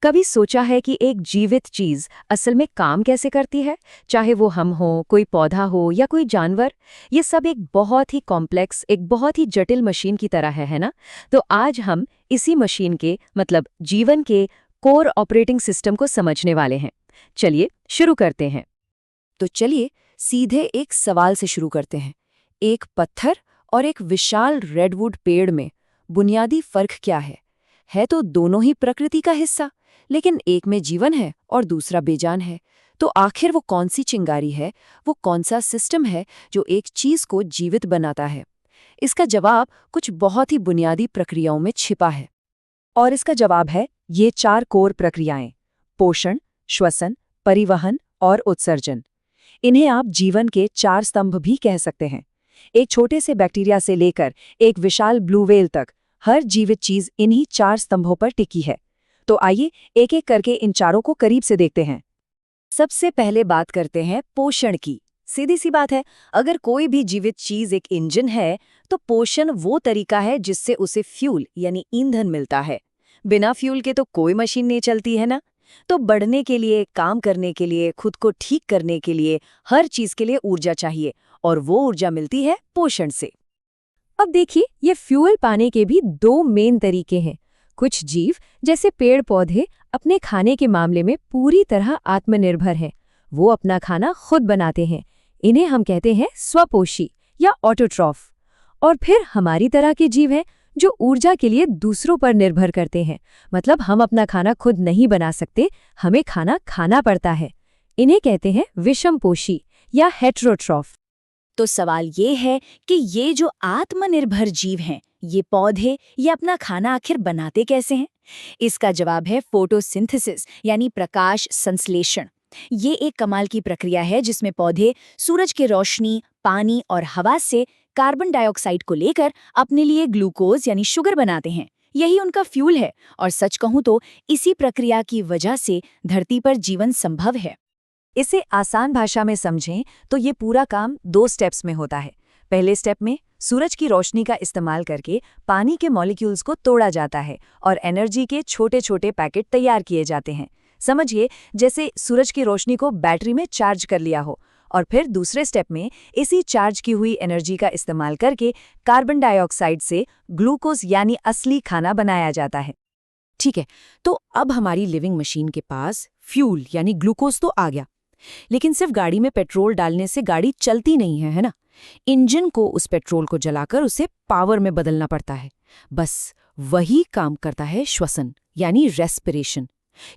कभी सोचा है कि एक जीवित चीज असल में काम कैसे करती है? चाहे वो हम हो, कोई पौधा हो या कोई जानवर। ये सब एक बहुत ही कॉम्प्लेक्स, एक बहुत ही जटिल मशीन की तरह है ना? तो आज हम इसी मशीन के मतलब जीवन के कोर ऑपरेटिंग सिस्टम को समझने वाले हैं। चलिए शुरू करते हैं। तो चलिए सीधे एक सवाल से शुरू करते हैं। एक पत्थर और एक विशाल रेडवुड पेड़ में बुनियादी फर्क क्या है? है तो दोनों ही प्रकृति का हिस्सा, लेकिन एक में जीवन है और दूसरा बेजान है। तो आखिर वो कौन सी चिंगारी है, वो कौन सा सिस्टम है जो एक चीज को जीवित बनाता है? इसका जवाब कुछ बहुत ही बुनियादी प्रक्रियाओं में छिपा है। और इसका जवाब है ये 4 कोर प्रक्रियाएं: पोषण, श्वसन, परिवहन और उत्सर्जन। इन्हें आप जीवन के 4 स्तंभ भी कह सकते हैं। एक छोटे से बैक्टीरिया से लेकर एक विशाल ब्लू व्हेल तक हर जीवित चीज इन्हीं 4 स्तंभों पर टिकी है। तो आइए एक-एक करके इन चारों को करीब से देखते हैं। सबसे पहले बात करते हैं पोषण की। सीधी सी बात है, अगर कोई भी जीवित चीज एक इंजन है, तो पोषण वो तरीका है जिससे उसे फ्यूल यानी ईंधन मिलता है। बिना फ्यूल के तो कोई मशीन नहीं चलती है ना। तो बढ़ने के लिए, काम करने के लिए, खुद को ठीक करने के लिए, हर चीज के लिए ऊर्जा चाहिए, और वो ऊर्जा मिलती है पोषण से। अब देखिए, ये फ्यूल पाने के भी 2 मेन तरीके हैं। कुछ जीव जैसे पेड़ पौधे अपने खाने के मामले में पूरी तरह आत्मनिर्भर हैं। वो अपना खाना खुद बनाते हैं। इन्हें हम कहते हैं स्वपोषी या ऑटोट्रॉफ। और फिर हमारी तरह के जीव हैं जो ऊर्जा के लिए दूसरों पर निर्भर करते हैं। मतलब हम अपना खाना खुद नहीं बना सकते, हमें खाना खाना पड़ता है। इन्हें कहते हैं विषमपोषी या हेटेरोट्रॉफ। तो सवाल ये है कि ये जो आत्मनिर्भर जीव हैं, ये पौधे ये अपना खाना आखिर बनाते कैसे हैं? इसका जवाब है फोटोसिंथेसिस यानी प्रकाश संश्लेषण। ये एक कमाल की प्रक्रिया है जिसमें पौधे सूरज की रोशनी, पानी और हवा से कार्बन डाइऑक्साइड को लेकर अपने लिए ग्लूकोज यानी शुगर बनाते हैं। यही उनका फ्यूल है, और सच कहूं तो इसी प्रक्रिया की वजह से धरती पर जीवन संभव है। इसे आसान भाषा में समझें तो ये पूरा काम 2 स्टेप्स में होता है। पहले स्टेप में सूरज की रोशनी का इस्तेमाल करके पानी के मॉलिक्यूल्स को तोड़ा जाता है और एनर्जी के छोटे छोटे पैकेट तैयार किए जाते हैं। समझिए जैसे सूरज की रोशनी को बैटरी में चार्ज कर लिया हो। और फिर दूसरे स्टेप में इसी चार्ज की हुई एनर्जी का इस्तेमाल करके कार्बन डाइऑक्साइड से ग्लूकोज यानी असली खाना बनाया जाता है। ठीक है, तो अब हमारी लिविंग मशीन के पास फ्यूल यानी ग्लूकोज तो आ गया, लेकिन सिर्फ गाड़ी में पेट्रोल डालने से गाड़ी चलती नहीं है ना। इंजन को उस पेट्रोल को जलाकर उसे पावर में बदलना पड़ता है। बस वही काम करता है श्वसन यानी रेस्पिरेशन।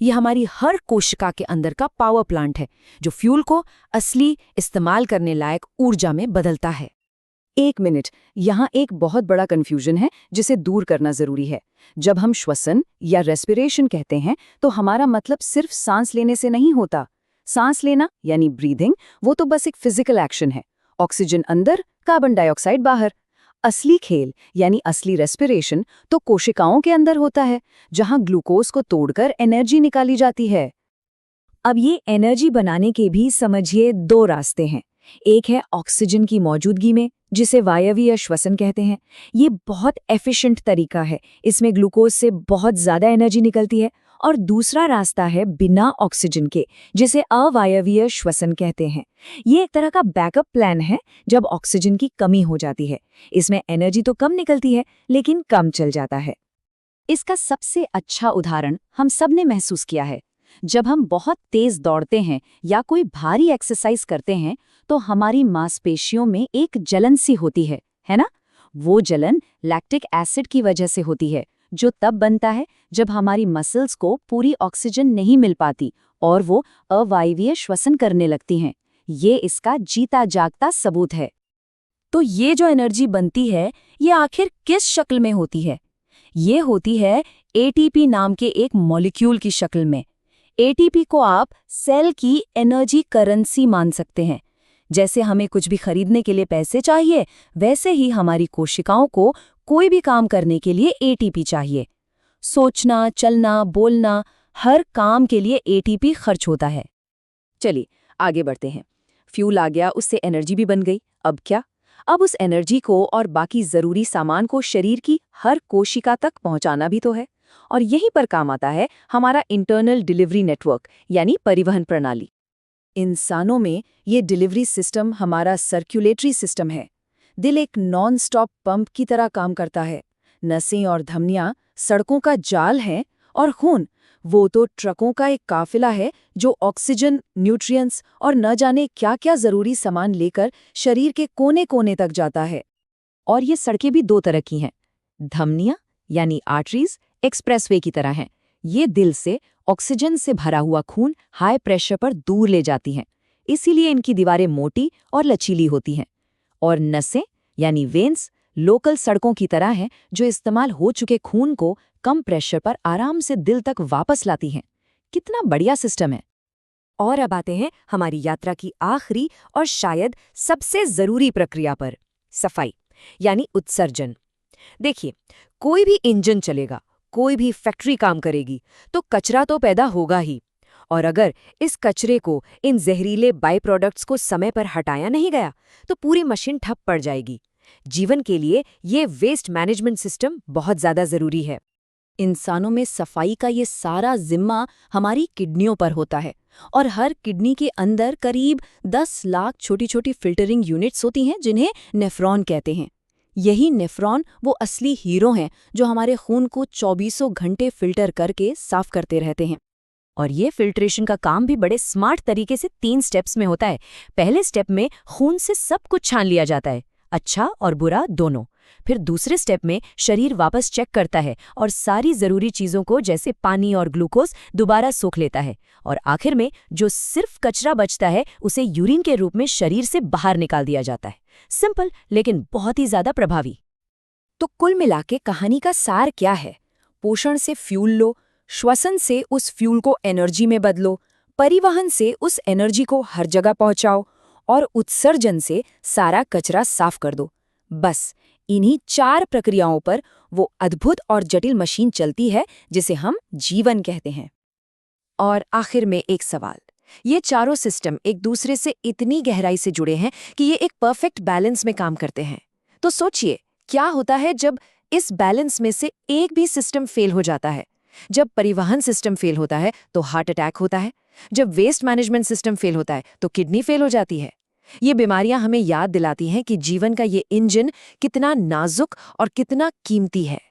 ये हमारी हर कोशिका के अंदर का पावर प्लांट है जो फ्यूल को असली इस्तेमाल करने लायक ऊर्जा में बदलता है। 1 मिनट, यहाँ एक बहुत बड़ा कंफ्यूजन है जिसे दूर करना जरूरी है। जब हम श्वसन या रेस्पिरेशन कहते हैं तो हमारा मतलब सिर्फ सांस लेने से नहीं होता। सांस लेना यानी ब्रीदिंग वो तो बस एक फिजिकल एक्शन है। ऑक्सीजन अंदर, कार्बन डाइऑक्साइड बाहर। असली खेल यानी असली रेस्पिरेशन तो कोशिकाओं के अंदर होता है, जहां ग्लूकोज को तोड़कर एनर्जी निकाली जाती है। अब ये एनर्जी बनाने के भी समझिए 2 रास्ते हैं। एक है ऑक्सीजन की मौजूदगी में, जिसे वायवीय श्वसन कहते हैं। ये बहुत एफिशिएंट तरीका है, इसमें ग्लूकोज से बहुत ज़्यादा एनर्जी निकलती है। और दूसरा रास्ता है बिना ऑक्सीजन के, जिसे अवायवीय श्वसन कहते हैं। ये एक तरह का बैकअप प्लान है जब ऑक्सीजन की कमी हो जाती है। इसमें एनर्जी तो कम निकलती है, लेकिन कम चल जाता है। इसका सबसे अच्छा उदाहरण हम सब ने महसूस किया है। जब हम बहुत तेज दौड़ते हैं या कोई भारी एक्सरसाइज करते हैं तो हमारी मांसपेशियों में एक जलन सी होती है ना? वो जलन लैक्टिक एसिड की वजह से होती है, जो तब बनता है जब हमारी मसल्स को पूरी ऑक्सीजन नहीं मिल पाती और वो अवायवीय श्वसन करने लगती हैं। ये इसका जीता जागता सबूत है। तो ये जो एनर्जी बनती है, ये आखिर किस शक्ल में होती है? ये होती है एटीपी नाम के एक मॉलिक्यूल की शक्ल में। एटीपी को आप सेल की एनर्जी करेंसी मान सकते हैं। जैसे हमें कुछ भी खरीदने के लिए पैसे चाहिए, वैसे ही हमारी कोशिकाओं को कोई भी काम करने के लिए एटीपी चाहिए। सोचना, चलना, बोलना, हर काम के लिए एटीपी खर्च होता है। चलिए आगे बढ़ते हैं। फ्यूल आ गया, उससे एनर्जी भी बन गई। अब क्या? अब उस एनर्जी को और बाकी जरूरी सामान को शरीर की हर कोशिका तक पहुंचाना भी तो है। और यहीं पर काम आता है हमारा इंटरनल डिलीवरी नेटवर्क यानी परिवहन प्रणाली। इंसानों में ये डिलीवरी सिस्टम हमारा सर्कुलेटरी सिस्टम है। दिल एक नॉन स्टॉप पंप की तरह काम करता है। नसें और धमनियां सड़कों का जाल हैं और खून वो तो ट्रकों का एक काफिला है जो ऑक्सीजन, न्यूट्रिएंट्स और न जाने क्या-क्या जरूरी सामान लेकर शरीर के कोने-कोने तक जाता है। और ये सड़कें भी दो तरह की हैं। धमनियां यानी आर्टरीज एक्सप्रेसवे की तरह हैं। ये दिल से ऑक्सीजन से भरा हुआ खून हाई प्रेशर पर दूर ले जाती हैं। इसीलिए इनकी दीवारें मोटी और लचीली होती हैं। और नसें यानी वेन्स लोकल सड़कों की तरह हैं जो इस्तेमाल हो चुके खून को कम प्रेशर पर आराम से दिल तक वापस लाती हैं। कितना बढ़िया सिस्टम है। और अब आते हैं हमारी यात्रा की आखिरी और शायद सबसे जरूरी प्रक्रिया पर, सफाई यानी उत्सर्जन। देखिए, कोई भी इंजन चलेगा, कोई भी फैक्ट्री काम करेगी तो कचरा तो पैदा होगा ही। और अगर इस कचरे को, इन जहरीले बाई प्रोडक्ट्स को समय पर हटाया नहीं गया तो पूरी मशीन ठप पड़ जाएगी। जीवन के लिए ये वेस्ट मैनेजमेंट सिस्टम बहुत ज्यादा जरूरी है। इंसानों में सफाई का ये सारा जिम्मा हमारी किडनियों पर होता है और हर किडनी के अंदर करीब 10 लाख छोटी-छोटी फिल्टरिंग यूनिट्स होती हैं जिन्हें नेफ्रॉन कहते हैं। यही नेफ्रॉन वो असली हीरो हैं जो हमारे खून को 24 घंटे फिल्टर करके साफ करते रहते हैं। और ये फिल्ट्रेशन का काम भी बड़े स्मार्ट तरीके से 3 स्टेप्स में होता है। पहले स्टेप में खून से सब कुछ छान लिया जाता है, अच्छा और बुरा दोनों। फिर दूसरे स्टेप में शरीर वापस चेक करता है और सारी जरूरी चीजों को जैसे पानी और ग्लूकोज दोबारा सोख लेता है। और आखिर में जो सिर्फ कचरा बचता है उसे यूरिन के रूप में शरीर से बाहर निकाल दिया जाता है। सिंपल लेकिन बहुत ही ज्यादा प्रभावी। तो कुल मिलाके कहानी का सार क्या है? पोषण से फ्यूल लो, श्वसन से उस फ्यूल को एनर्जी में बदलो, परिवहन से उस एनर्जी को हर जगह पहुंचाओ और उत्सर्जन से सारा कचरा साफ कर दो। बस इन्हीं 4 प्रक्रियाओं पर वो अद्भुत और जटिल मशीन चलती है जिसे हम जीवन कहते हैं। और आखिर में एक सवाल, ये चारों सिस्टम एक दूसरे से इतनी गहराई से जुड़े हैं कि ये एक परफेक्ट बैलेंस में काम करते हैं। तो सोचिए, क्या होता है जब इस बैलेंस में से एक भी सिस्टम फेल हो जाता है? जब परिवहन सिस्टम फेल होता है तो हार्ट अटैक होता है। जब वेस्ट मैनेजमेंट सिस्टम फेल होता है तो किडनी फेल हो जाती है। ये बीमारियां हमें याद दिलाती हैं कि जीवन का ये इंजन कितना नाजुक और कितना कीमती है।